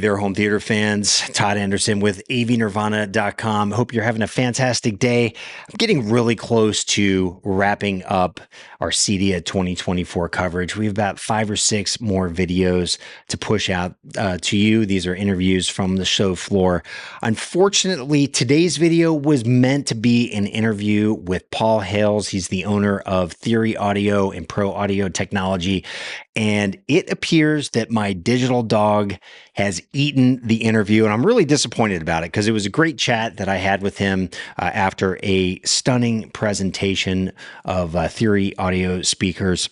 there, home theater fans. Todd Anderson with avnirvana.com. Hope you're having a fantastic day. I'm getting really close to wrapping up our CEDIA 2024 coverage. We have about 5 or 6 more videos to push out to you. These are interviews from the show floor. Unfortunately, today's video was meant to be an interview with Paul Hales. He's the owner of Theory Audio and Pro Audio Technology. And it appears that my digital dog has eaten the interview. And I'm really disappointed about it because it was a great chat that I had with him after a stunning presentation of Theory Audio speakers.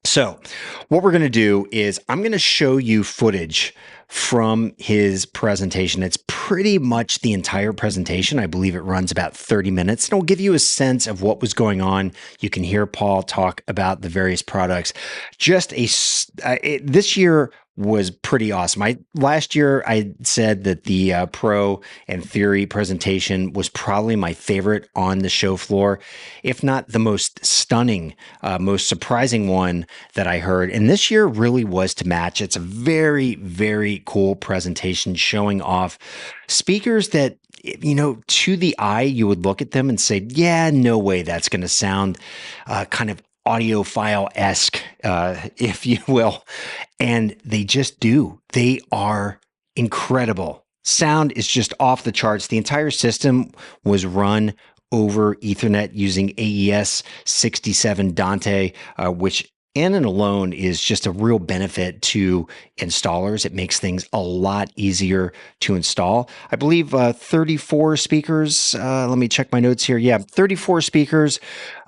So what we're going to do is I'm going to show you footage from his presentation. It's pretty much the entire presentation. I believe it runs about 30 minutes. And it'll give you a sense of what was going on. You can hear Paul talk about the various products. This year was pretty awesome. Last year I said that the Pro and Theory presentation was probably my favorite on the show floor, if not the most stunning, most surprising one that I heard. And this year really was to match. It's a very, very cool presentation showing off speakers that, to the eye, you would look at them and say, yeah, no way that's going to sound kind of audiophile-esque, if you will. And they just do. They are incredible. Sound is just off the charts. The entire system was run over Ethernet using AES 67 Dante, which in and alone is just a real benefit to installers. It makes things a lot easier to install. I believe 34 speakers, let me check my notes here. Yeah, 34 speakers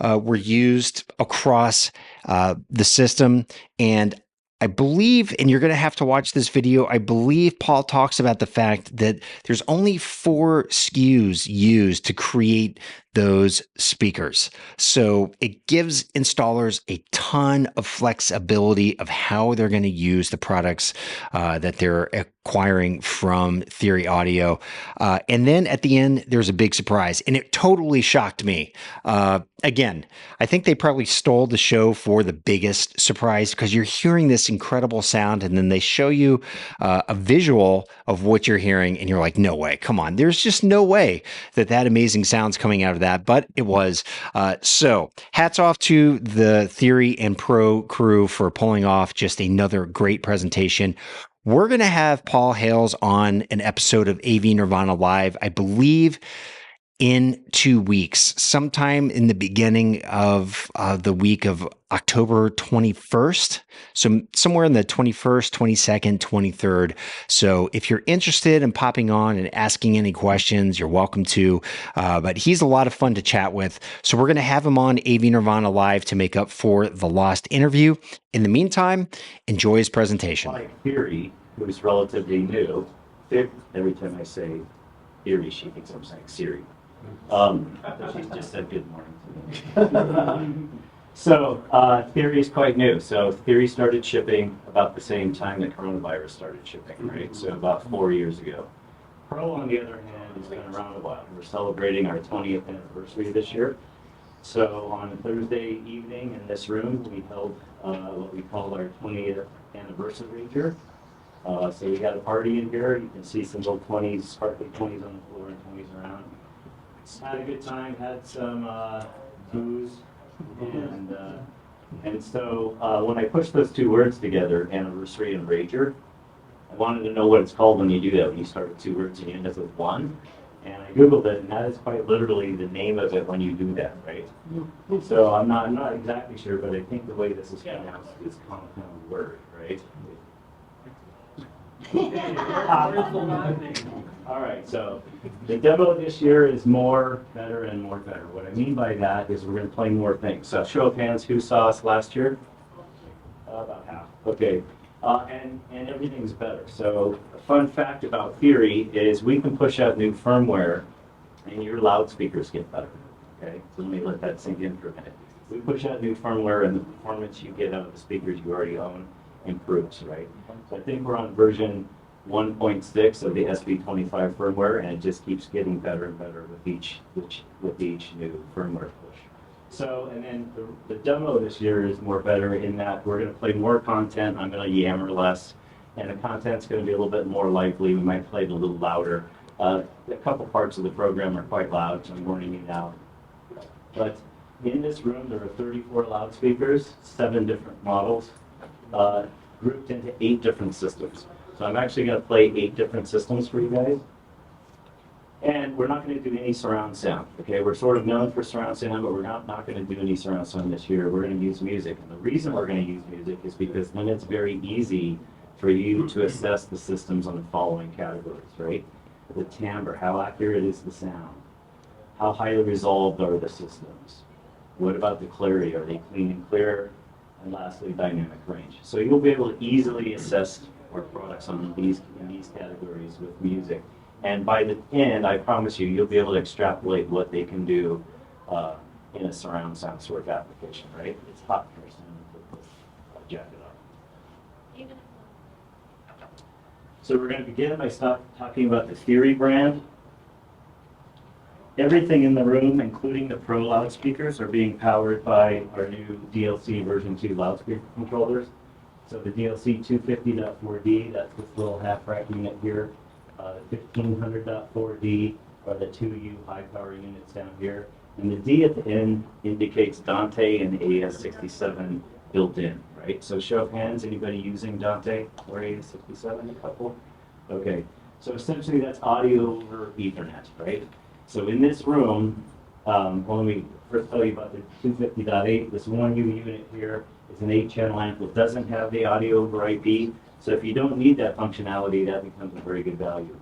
were used across the system. And I believe, and you're going to have to watch this video, I believe Paul talks about the fact that there's only 4 SKUs used to create those speakers. So it gives installers a ton of flexibility of how they're going to use the products that they're acquiring from Theory Audio. And then at the end, there's a big surprise, and it totally shocked me. Again, I think they probably stole the show for the biggest surprise because you're hearing this incredible sound, and then they show you a visual of what you're hearing, and you're like, no way, come on. There's just no way that amazing sound's coming out of that, but it was. So hats off to the Theory and Pro crew for pulling off just another great presentation. We're going to have Paul Hales on an episode of AV Nirvana Live, I believe, in 2 weeks, sometime in the beginning of the week of October 21st. So somewhere in the 21st, 22nd, 23rd. So if you're interested in popping on and asking any questions, you're welcome to. But he's a lot of fun to chat with. So we're going to have him on AV Nirvana Live to make up for the lost interview. In the meantime, enjoy his presentation. Like Theory, who's relatively new, every time I say Theory, she thinks I'm saying Siri. She's just said good morning to me. So Theory is quite new. So Theory started shipping about the same time that coronavirus started shipping, right? So about 4 years ago. Pro, on the other hand, has been around a while. We're celebrating our 20th anniversary this year. So on Thursday evening in this room, we held what we call our 20th anniversary here. So we got a party in here. You can see some little 20s, sparkly 20s on the floor and 20s around. Had a good time, had some booze, and so when I pushed those 2 words together, anniversary and rager, I wanted to know what it's called when you do that, when you start with 2 words and you end up with 1. And I Googled it, and that is quite literally the name of it when you do that, right? So I'm not exactly sure, but I think the way this is pronounced is compound word, right? All right, so the demo this year is more, better, and more better. What I mean by that is we're going to play more things. So show of hands, who saw us last year? About half. Okay, and everything's better. So a fun fact about Theory is we can push out new firmware, and your loudspeakers get better. Okay, so let me let that sink in for a minute. We push out new firmware, and the performance you get out of the speakers you already own improves, right? So I think we're on version 1.6 of the SB25 firmware, and it just keeps getting better and better with each new firmware push. So, and then the demo this year is more better in that we're going to play more content. I'm going to yammer less, and the content's going to be a little bit more lively. We might play it a little louder. A couple parts of the program are quite loud, so I'm warning you now. But in this room, there are 34 loudspeakers, 7 different models, grouped into 8 different systems. So I'm actually going to play 8 different systems for you guys. And we're not going to do any surround sound, okay? We're sort of known for surround sound, but we're not going to do any surround sound this year. We're going to use music. And the reason we're going to use music is because then it's very easy for you to assess the systems on the following categories, right? The timbre, how accurate is the sound? How highly resolved are the systems? What about the clarity? Are they clean and clear? And lastly, dynamic range. So you'll be able to easily assess our products in these categories with music. And by the end, I promise you, you'll be able to extrapolate what they can do in a surround sound sort of application, right? It's hot here, so I'm going to put this jacket on. So we're going to begin by talking about the Theory brand. Everything in the room, including the Pro loudspeakers, are being powered by our new DLC version 2 loudspeaker controllers. So the DLC 250.4D, that's this little half-rack unit here. The 1500.4D are the 2U high-power units down here. And the D at the end indicates Dante and AES67 built in, right? So show of hands, anybody using Dante or AES67? A couple? Okay. So essentially that's audio over Ethernet, right? So in this room, let me first tell you about the 250.8. This 1U unit here is an 8-channel amp that doesn't have the audio over IP. So if you don't need that functionality, that becomes a very good value.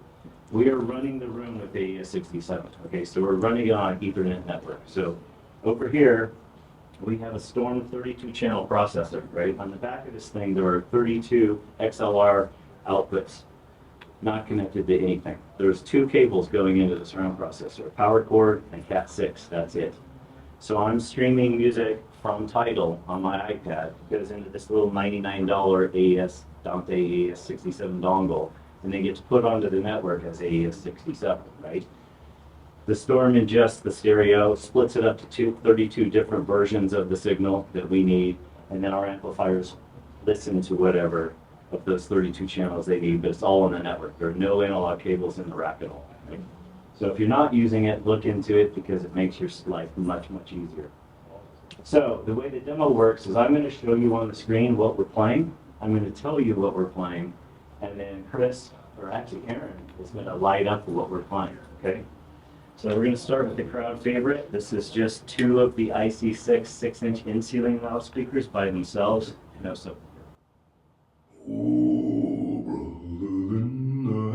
We are running the room with AES67, okay? So we're running on Ethernet network. So over here, we have a Storm 32-channel processor, right? On the back of this thing, there are 32 XLR outputs, not connected to anything. There's 2 cables going into the surround processor, a power cord and Cat6, that's it. So I'm streaming music from Tidal on my iPad, goes into this little $99 AES Dante AES67 dongle, and then gets put onto the network as AES67, right? The Storm ingests the stereo, splits it up to 32 different versions of the signal that we need, and then our amplifiers listen to whatever of those 32 channels they need, but it's all on the network. There are no analog cables in the rack at all, right? So if you're not using it, look into it because it makes your life much, much easier. So the way the demo works is I'm going to show you on the screen what we're playing. I'm going to tell you what we're playing, and then Chris, or actually Aaron, is going to light up what we're playing, okay? So we're going to start with the crowd favorite. This is just 2 of the IC6 6-inch in-ceiling loudspeakers by themselves. No subwoofer. Oh, brother Linda,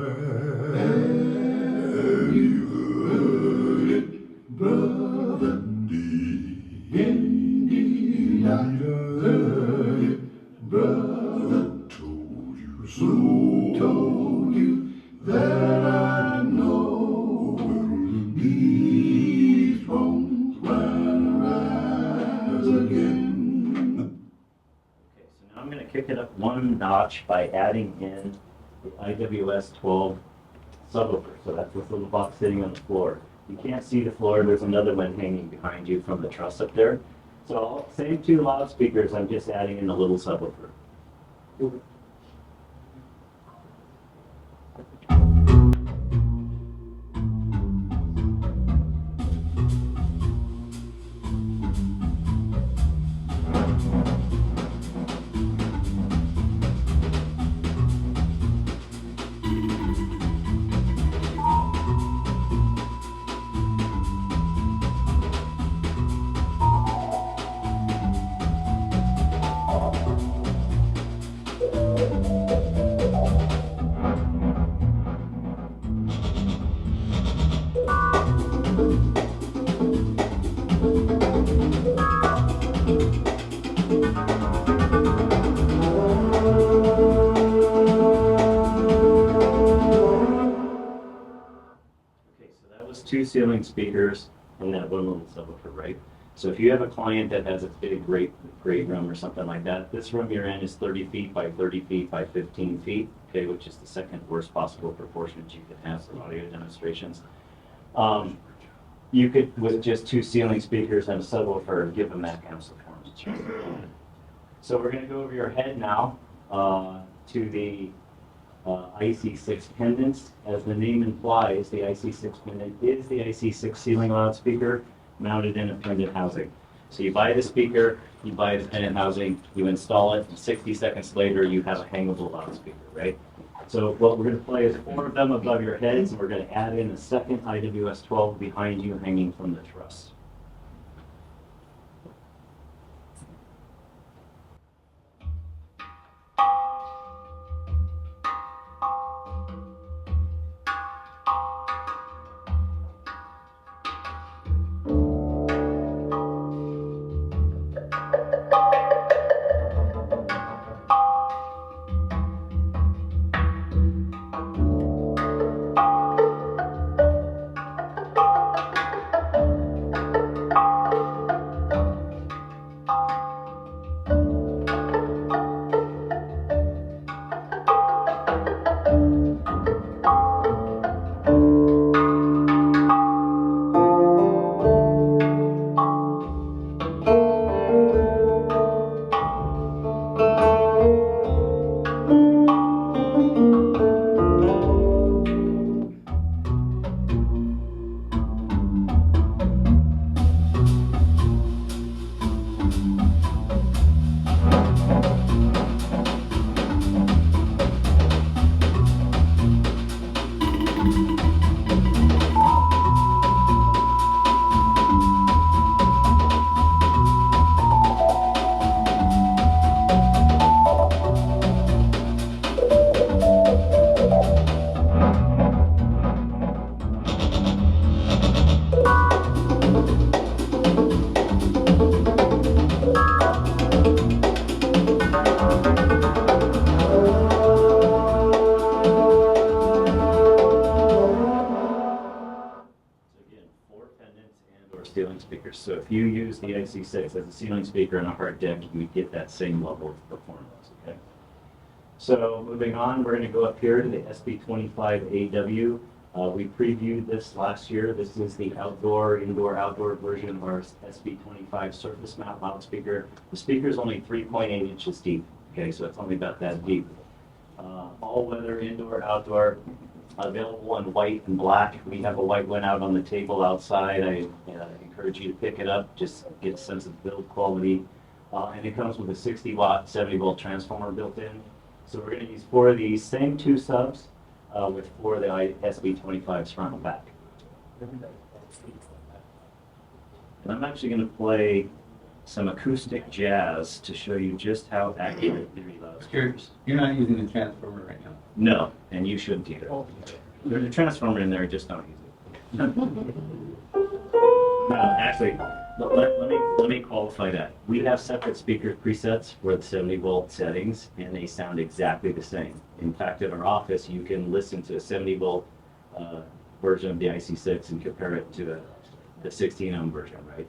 have you heard it? Brother indeed, I heard it. Brother told you so, told you that I know these bones rise again. Okay, so now I'm going to kick it up 1 notch by adding in the IWS 12 subwoofer. So that's this little box sitting on the floor. You can't see the floor. There's another one hanging behind you from the truss up there. So same 2 loudspeakers, I'm just adding in a little subwoofer. was 2 ceiling speakers and that 1 little subwoofer, right? So if you have a client that has a big great room or something like that, this room you're in is 30 feet by 30 feet by 15 feet, okay, which is the second worst possible proportions you can have for audio demonstrations. You could, with just 2 ceiling speakers and a subwoofer, give them that kind of performance. So we're going to go over your head now to the IC6 pendants. As the name implies, the IC6 pendant is the IC6 ceiling loudspeaker mounted in a pendant housing. So you buy the speaker, you buy the pendant housing, you install it, and 60 seconds later you have a hangable loudspeaker, right? So what we're going to play is 4 of them above your heads, and we're going to add in a second IWS 12 behind you hanging from the truss. Ceiling speakers. So if you use the IC6 as a ceiling speaker in a hard deck, you would get that same level of performance. Okay. So moving on, we're going to go up here to the SB25AW. We previewed this last year. This is the indoor-outdoor version of our SB25 surface mount loudspeaker. The speaker is only 3.8 inches deep. Okay, so it's only about that deep. All-weather, indoor-outdoor. Available in white and black. We have a white one out on the table outside. I encourage you to pick it up, just get a sense of build quality. And it comes with a 60-watt, 70-volt transformer built in. So we're going to use 4 of these, same 2 subs, with 4 of the SB25s front and back. And I'm actually going to play some acoustic jazz to show you just how accurate theory loudspeakers. You're not using the transformer right now. No, and you shouldn't either. There's a transformer in there, just don't use it. No, actually, let me qualify that. We have separate speaker presets for the 70-volt settings, and they sound exactly the same. In fact, in our office, you can listen to a 70-volt version of the IC6 and compare it to the 16-ohm version, right?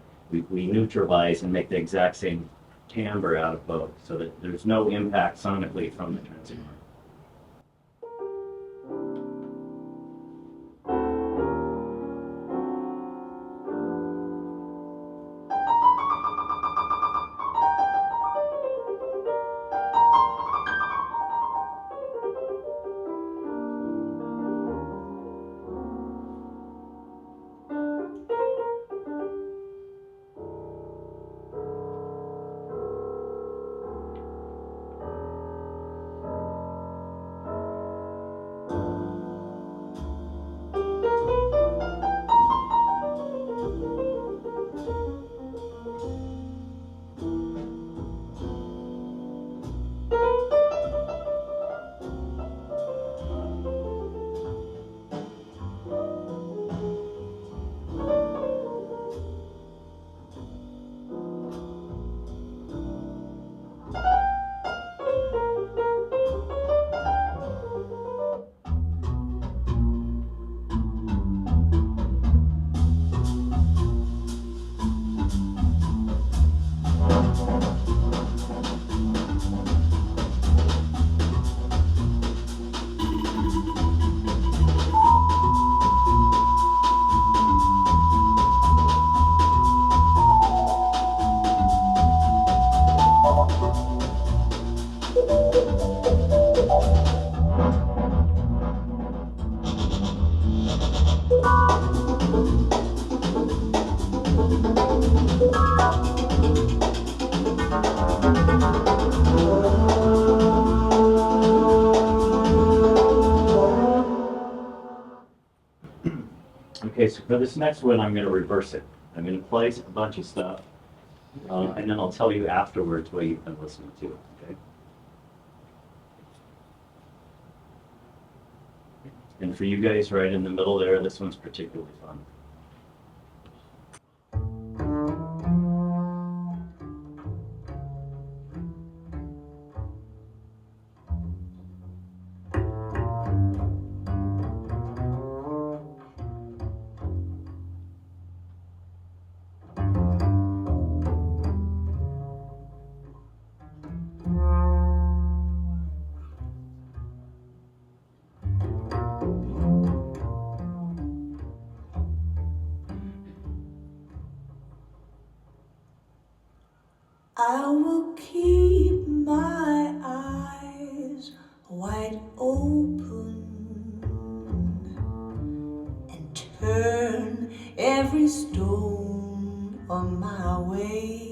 We neutralize and make the exact same timbre out of both, so that there's no impact sonically from the transformer. Okay, so for this next one, I'm going to reverse it. I'm going to play a bunch of stuff, and then I'll tell you afterwards what you've been listening to. Okay. And for you guys right in the middle there, this one's particularly fun. I will keep my eyes wide open and turn every stone on my way.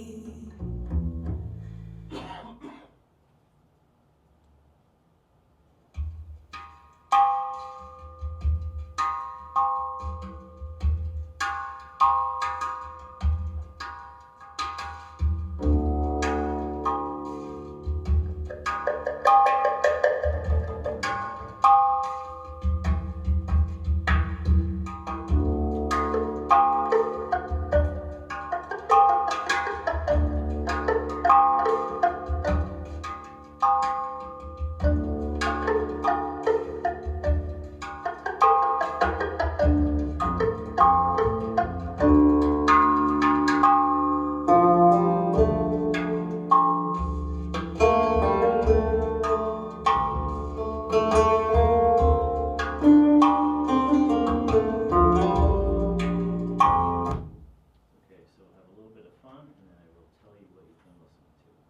Okay, so have a little bit of fun, and then I will tell you what you've been listening to.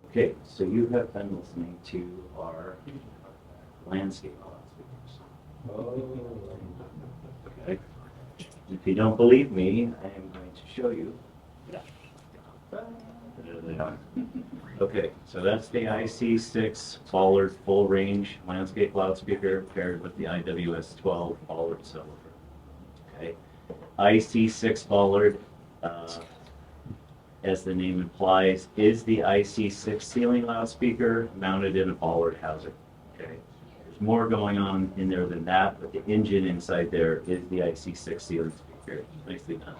Okay, so you have been listening to our landscape loudspeakers. Okay. If you don't believe me, I am going to show you. There they are. Okay, so that's the IC6 Bollard full range landscape loudspeaker paired with the IWS-12 Bollard subwoofer. Okay, IC6 Bollard, as the name implies, is the IC6 ceiling loudspeaker mounted in a Bollard housing. Okay, there's more going on in there than that, but the engine inside there is the IC6 ceiling speaker. Nicely done.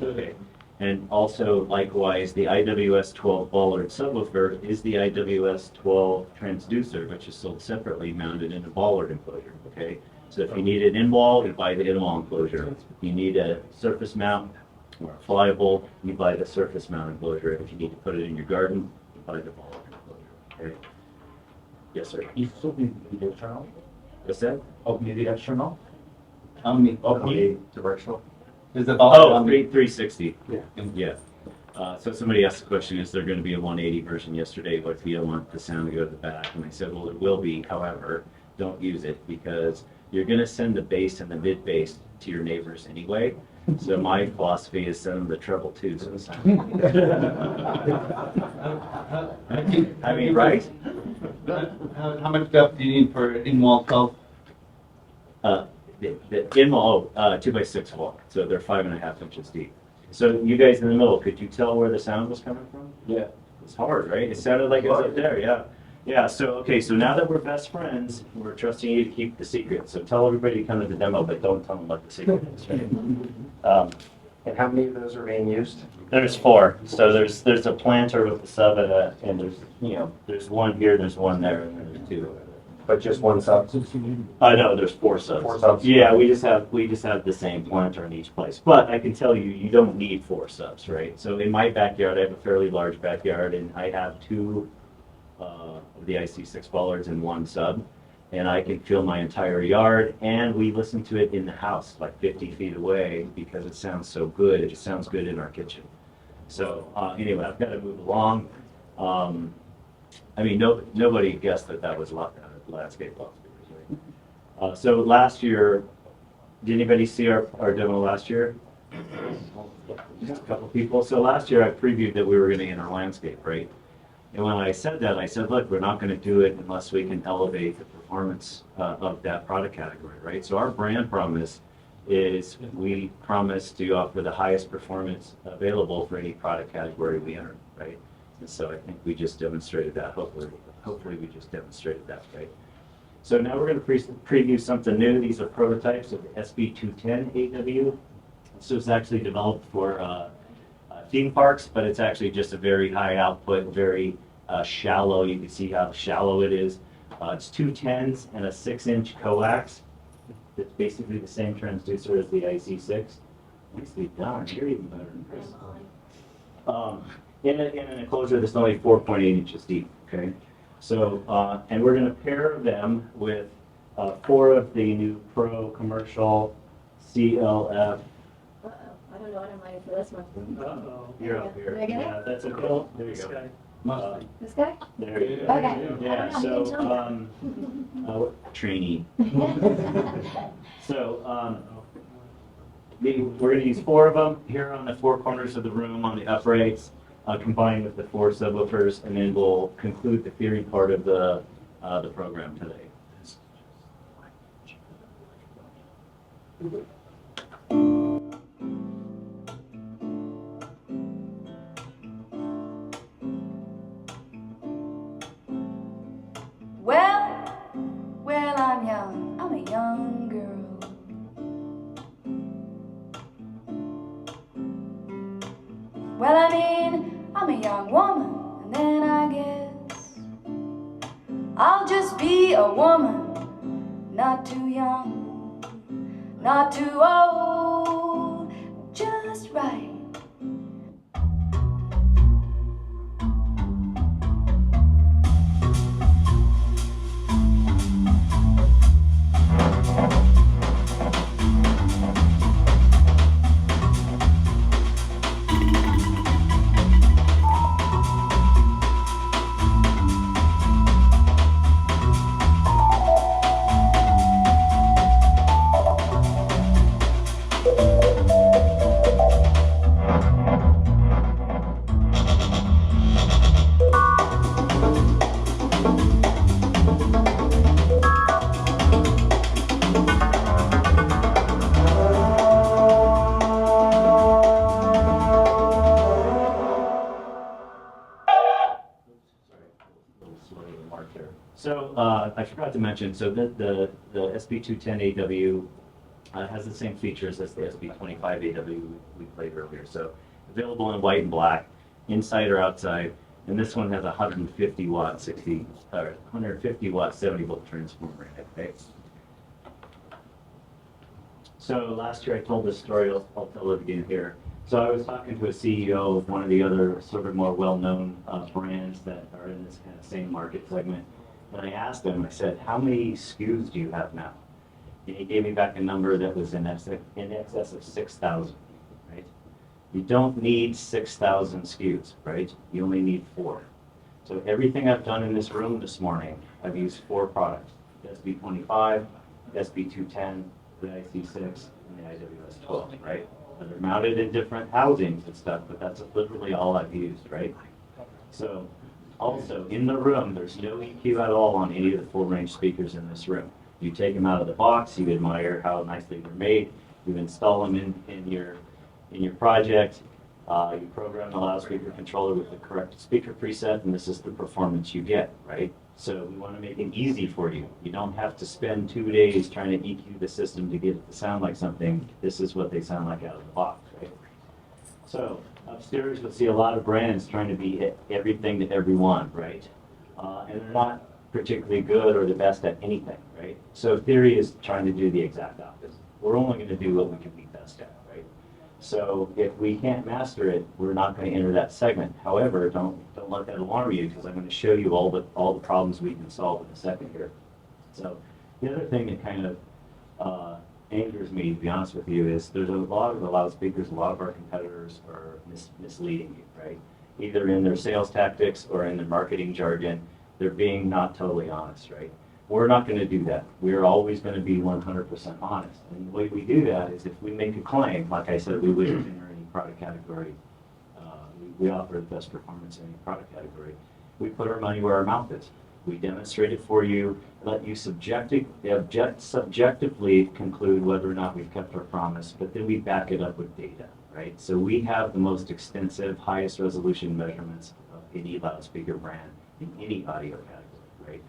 Okay, and also likewise, the IWS-12 Bollard subwoofer is the IWS-12 transducer, which is sold separately, mounted in a Bollard enclosure. Okay, so if you need an in-wall, you buy the in-wall enclosure. If you need a surface mount or a flyable, you buy the surface mount enclosure. If you need to put it in your garden, you buy the Bollard enclosure. Okay. Yes, sir. Omnidirectional. What's that? Omnidirectional. Directional. Is the Oh, 360. Yeah. Yeah. So somebody asked the question, is there going to be a 180 version yesterday? What if you don't want the sound to go to the back? And I said, well, there will be. However, don't use it because you're going to send the bass and the mid bass to your neighbors anyway. So my philosophy is send them the treble too. So I mean, right? How much depth do you need for in-wall 12? The in-wall, 2x6 wall, so they're 5.5 inches deep. So you guys in the middle, could you tell where the sound was coming from? Yeah. It's hard, right? It sounded like it was up there, yeah. Yeah, so, okay, so now that we're best friends, we're trusting you to keep the secret. So tell everybody to come to the demo, but don't tell them what the secret is, right? And how many of those are being used? There's 4. So there's a planter with the sub and there's, there's one here, there's one there, and then there's 2. But just one sub? No, there's 4 subs. 4 subs? Yeah, we just have the same planter in each place. But I can tell you, you don't need 4 subs, right? So in my backyard, I have a fairly large backyard, and I have 2 of the IC6 bollards and 1 sub, and I can fill my entire yard. And we listen to it in the house, like 50 feet away, because it sounds so good. It just sounds good in our kitchen. So anyway, I've got to move along. I mean, nobody guessed that was landscape loft speakers, right? So last year, did anybody see our demo last year? Just a couple people. So last year I previewed that we were going to enter landscape, right? And when I said that, I said, look, we're not going to do it unless we can elevate the performance of that product category, right? So our brand promise is we promise to offer the highest performance available for any product category we enter, right? And so I think we just demonstrated that. Hopefully we just demonstrated that, right? So now we're going to preview something new. These are prototypes of the SB210 AW. This was actually developed for theme parks, but it's actually just a very high output, very shallow. You can see how shallow it is. It's 2 10s and a 6-inch coax. It's basically the same transducer as the IC6. Nicely done. You're even better than Chris. In an enclosure that's only 4.8 inches deep, okay? So, and we're going to pair them with 4 of the new Pro Commercial CLF. I don't know what I'm writing for this one. Uh-oh. You're up here. Did I get it? Yeah, that's a cool. There you go. This guy? There you go. Okay. Yeah, I don't know, so, trainee. So, we're going to use 4 of them here on the 4 corners of the room on the uprights, combined with the 4 subwoofers, and then we'll conclude the theory part of the program today. Well, I'm young. I'm a young girl. Well, I mean, I'm a young woman, and then I guess I'll just be a woman, not too young, not too old, just right. So I forgot to mention, so the SB210 AW has the same features as the SB25 AW we played earlier. So available in white and black, inside or outside, and this one has a 150 watt 70 volt transformer in it. Okay? So last year I told this story. I'll tell it again here. So I was talking to a CEO of one of the other sort of more well-known brands that are in this kind of same market segment. And I asked him, I said, how many SKUs do you have now? And he gave me back a number that was in excess of 6,000, right? You don't need 6,000 SKUs, right? You only need 4. So everything I've done in this room this morning, I've used 4 products. The SB25, the SB210, the IC6, and the IWS12, right? And they're mounted in different housings and stuff, but that's literally all I've used, right? So Also, in the room, there's no EQ at all on any of the full range speakers in this room. You take them out of the box, you admire how nicely they're made, you install them in your project, you program the loudspeaker controller with the correct speaker preset, and this is the performance you get, right? So we want to make it easy for you. You don't have to spend 2 days trying to EQ the system to get it to sound like something. This is what they sound like out of the box, right? So upstairs, you'll see a lot of brands trying to be everything to everyone, right? And they're not particularly good or the best at anything, right? So Theory is trying to do the exact opposite. We're only going to do what we can be best at, right? So if we can't master it, we're not going to enter that segment. However, don't let that alarm you, because I'm going to show you all the problems we can solve in a second here. So the other thing that kind of angers me, to be honest with you, is there's a lot of the loudspeakers, a lot of our competitors are misleading you, right? Either in their sales tactics or in their marketing jargon, they're being not totally honest, right? We're not going to do that. We're always going to be 100% honest. And the way we do that is if we make a claim, like I said, we would enter any product category. We offer the best performance in any product category. We put our money where our mouth is. We demonstrate it for you, let you subjectively conclude whether or not we've kept our promise, but then we back it up with data, right? So we have the most extensive, highest resolution measurements of any loudspeaker brand in any audio category, right?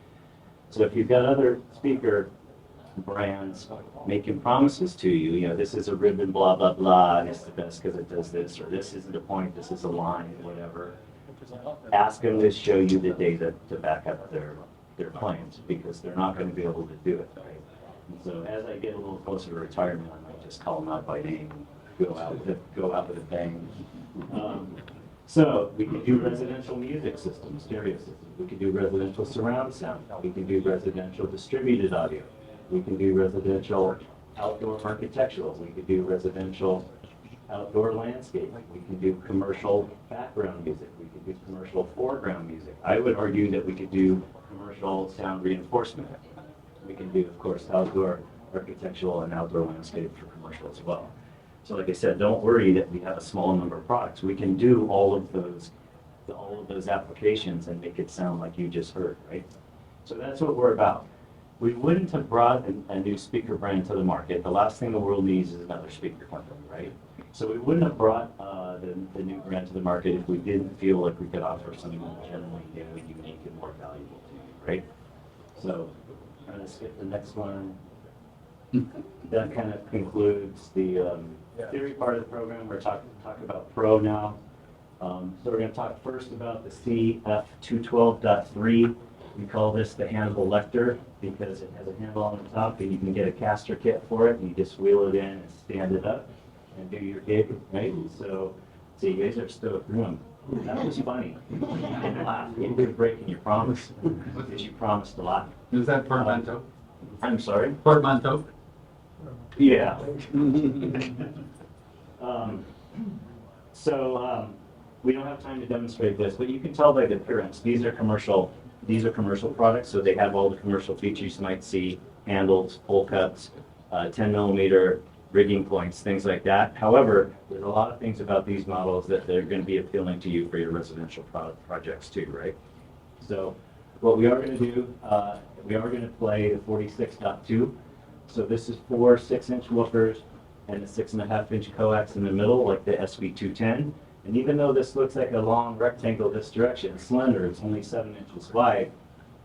So if you've got other speaker brands making promises to you, you know, this is a ribbon, blah, blah, blah, and it's the best because it does this, or this isn't a point, this is a line, whatever. Ask them to show you the data to back up their claims, because they're not going to be able to do it, right? And so as I get a little closer to retirement, I might just call them out by name and go out with a bang. So we can do residential music systems, stereo systems. We can do residential surround sound. We can do residential distributed audio. We can do residential outdoor architectural. We can do residential outdoor landscape. We can do commercial background music. We can do commercial foreground music. I would argue that we could do commercial sound reinforcement. We can do, of course, outdoor architectural and outdoor landscape for commercial as well. So like I said, don't worry that we have a small number of products. We can do all of those applications and make it sound like you just heard, right? So that's what we're about. We wouldn't have brought a new speaker brand to the market. The last thing the world needs is another speaker company, right? So we wouldn't have brought the new brand to the market if we didn't feel like we could offer something generally new and unique and more valuable to you, right? So I'm going to skip the next one. That kind of concludes the theory part of the program. We're talking about Pro now. So we're going to talk first about the CF212.3. We call this the handle lector because it has a handle on the top, and you can get a caster kit for it, and you just wheel it in and stand it up and do your gig, right? So, see, you guys are still at room. That was funny. You can laugh. You're breaking your promise because you promised a lot. Is that portmanteau? I'm sorry? Portmanteau? Yeah. We don't have time to demonstrate this, but you can tell by the appearance. These are commercial products, so they have all the commercial features you might see: handles, pull cups, 10 millimeter rigging points, things like that. However, there's a lot of things about these models that they're going to be appealing to you for your residential projects too, right? So what we are going to do, we are going to play the 46.2. So this is 4 6-inch woofers and a 6.5-inch coax in the middle, like the SB210. And even though this looks like a long rectangle this direction, it's slender, it's only 7 inches wide,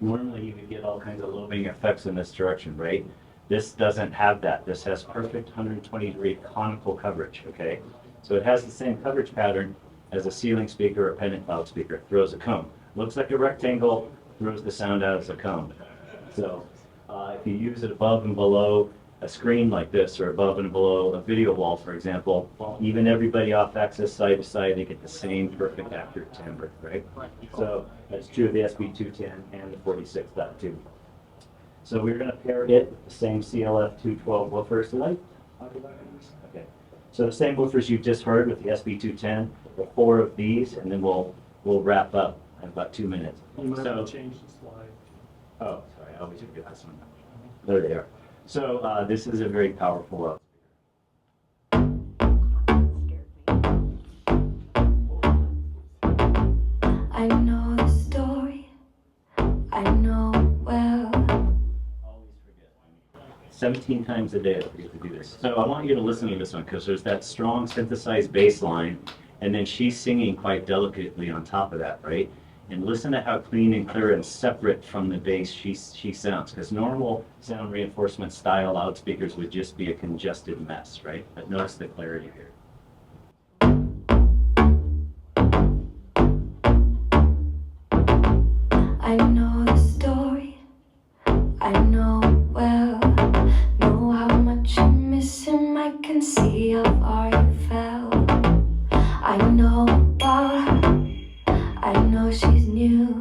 normally you would get all kinds of lobing effects in this direction, right? This doesn't have that. This has perfect 120-degree conical coverage, okay? So it has the same coverage pattern as a ceiling speaker or pendant loudspeaker. It throws a cone. Looks like a rectangle, throws the sound out as a cone. So if you use it above and below a screen like this, or above and below a video wall, for example, well, even everybody off axis side to side, they get the same perfect accurate timbre, right? So that's true of the SB210 and the 46.2. So we're going to pair it with the same CLF212 woofers. Did I talk about these? Okay. So the same woofers you just heard with the SB210, the 4 of these, and then we'll wrap up in about 2 minutes. You might have to change the slide. Oh, sorry, I always forget this one. There they are. So this is a very powerful I know the story. 17 times a day I forget to do this. So I want you to listen to this one because there's that strong synthesized bass line, and then she's singing quite delicately on top of that, right? And listen to how clean and clear and separate from the bass she sounds, because normal sound reinforcement style loudspeakers would just be a congested mess, right? But notice the clarity here. I know the story, I know well, know how much you miss him, I can see how far you fell. I know about her, I know she's new.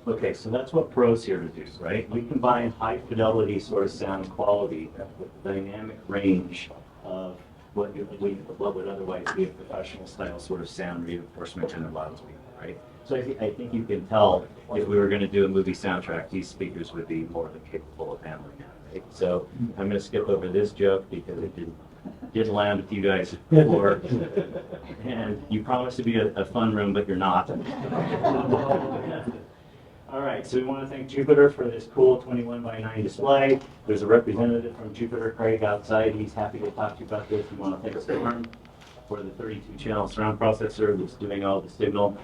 Okay, so that's what Pro's here to do, right? We combine high fidelity sort of sound quality with the dynamic range of what would otherwise be a professional style sort of sound reinforcement in a loudspeaker, right? So I think you can tell if we were going to do a movie soundtrack, these speakers would be more than capable of handling that, right? So I'm going to skip over this joke because it didn't land with you guys before. And you promised to be a fun room, but you're not. All right, so we want to thank Jupiter for this cool 21:9 display. There's a representative from Jupiter, Craig, outside. He's happy to talk to you about this. We want to thank Storm for the 32-channel surround processor that's doing all the signal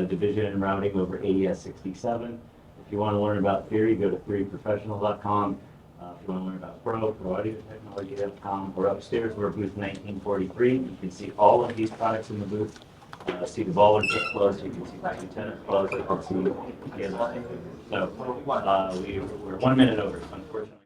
division and routing over AES-67. If you want to learn about Theory, go to theoryprofessional.com. If you want to learn about proaudiotechnology.com, or upstairs, we're booth 1943. You can see all of these products in the booth. See the ball and kick close, you can see the antenna close, you can see the other thing. So we're 1 minute over, unfortunately.